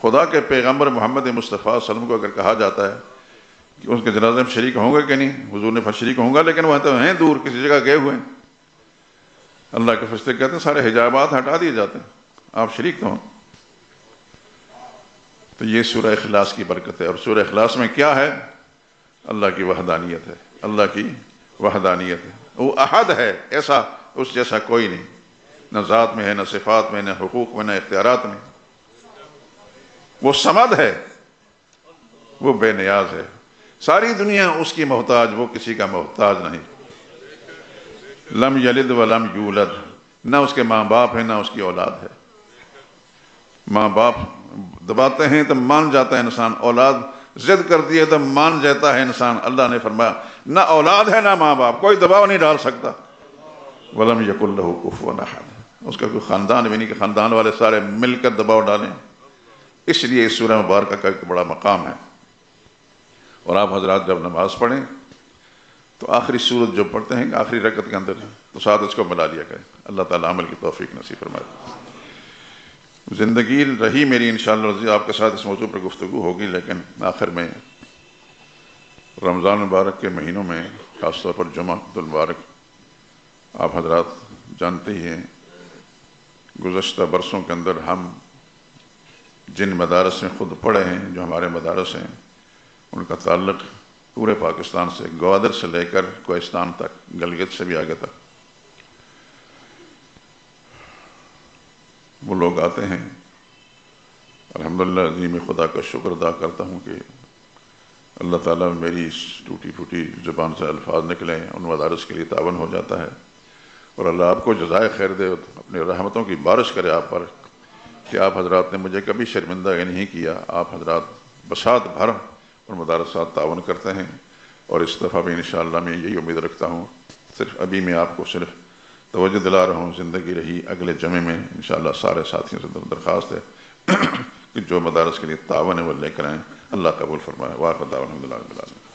خدا کے پیغمبر محمد مصطفیٰ صلی اللہ علیہ وسلم کو اگر کہا جاتا ہے کہ اس کے جنازے میں شریک ہوں گے کہ نہیں، حضور نے شریک ہوں گا، لیکن وہ تو ہیں دور کسی جگہ گئے ہوئے ہیں۔ اللہ کے فرشتے کہتے ہیں سارے حجابات ہٹا دیے جاتے ہیں، آپ شریک تو ہوں۔ تو یہ سورہ اخلاص کی برکت ہے، اور سورہ اخلاص میں کیا ہے؟ اللہ کی وحدانیت ہے، اللہ کی وحدانیت ہے۔ وہ احد ہے، ایسا اس جیسا کوئی نہیں، نہ ذات میں ہے، نہ صفات میں، نہ حقوق میں، نہ اختیارات میں۔ وہ صمد ہے، وہ بے نیاز ہے، ساری دنیا اس کی محتاج، وہ کسی کا محتاج نہیں۔ لم یلد ولم یولد، نہ اس کے ماں باپ ہیں نہ اس کی اولاد ہے۔ ماں باپ دباتے ہیں تو مان جاتا ہے انسان، اولاد ضد کرتی ہے تو مان جاتا ہے انسان۔ اللہ نے فرمایا نہ اولاد ہے نہ ماں باپ، کوئی دباؤ نہیں ڈال سکتا۔ ولم یکن لہ کفوا احد، اس کا کوئی خاندان بھی نہیں کہ خاندان والے سارے مل کر دباؤ ڈالیں۔ اس لیے اس سورہ مبارکہ کا ایک بڑا مقام ہے۔ اور آپ حضرات جب نماز پڑھیں تو آخری سورت جو پڑھتے ہیں آخری رکعت کے اندر تو ساتھ اس کو ملا لیا کریں۔ اللہ تعالیٰ عمل کی توفیق نصیب فرمائے۔ زندگی رہی میری انشاءاللہ آپ کے ساتھ اس موضوع پر گفتگو ہوگی، لیکن آخر میں رمضان مبارک کے مہینوں میں خاص طور پر جمعہ المبارک، آپ حضرات جانتے ہی ہیں گزشتہ برسوں کے اندر ہم جن مدارس میں خود پڑھے ہیں، جو ہمارے مدارس ہیں، ان کا تعلق پورے پاکستان سے، گوادر سے لے کر کوہستان تک، گلگت سے بھی آگے تک۔ وہ لوگ آتے ہیں، الحمدللہ عظیم میں خدا کا شکر ادا کرتا ہوں کہ اللہ تعالیٰ میری اس ٹوٹی پھوٹی زبان سے الفاظ نکلیں، ان مدارس کے لیے تعاون ہو جاتا ہے، اور اللہ آپ کو جزائے خیر دے، اپنی رحمتوں کی بارش کرے آپ پر، کہ آپ حضرات نے مجھے کبھی شرمندہ نہیں کیا۔ آپ حضرات بساط بھر اور مدارسات تعاون کرتے ہیں، اور اس دفعہ بھی انشاءاللہ میں یہی امید رکھتا ہوں۔ صرف ابھی میں آپ کو صرف توجہ دلا رہا ہوں، زندگی رہی اگلے جمعے میں انشاءاللہ سارے ساتھیوں سے درخواست ہے کہ جو مدارس کے لیے تعاون ہے وہ لے کر آئیں۔ اللہ قبول فرمائے۔ واخر دعوانا الحمدللہ رب العالمین۔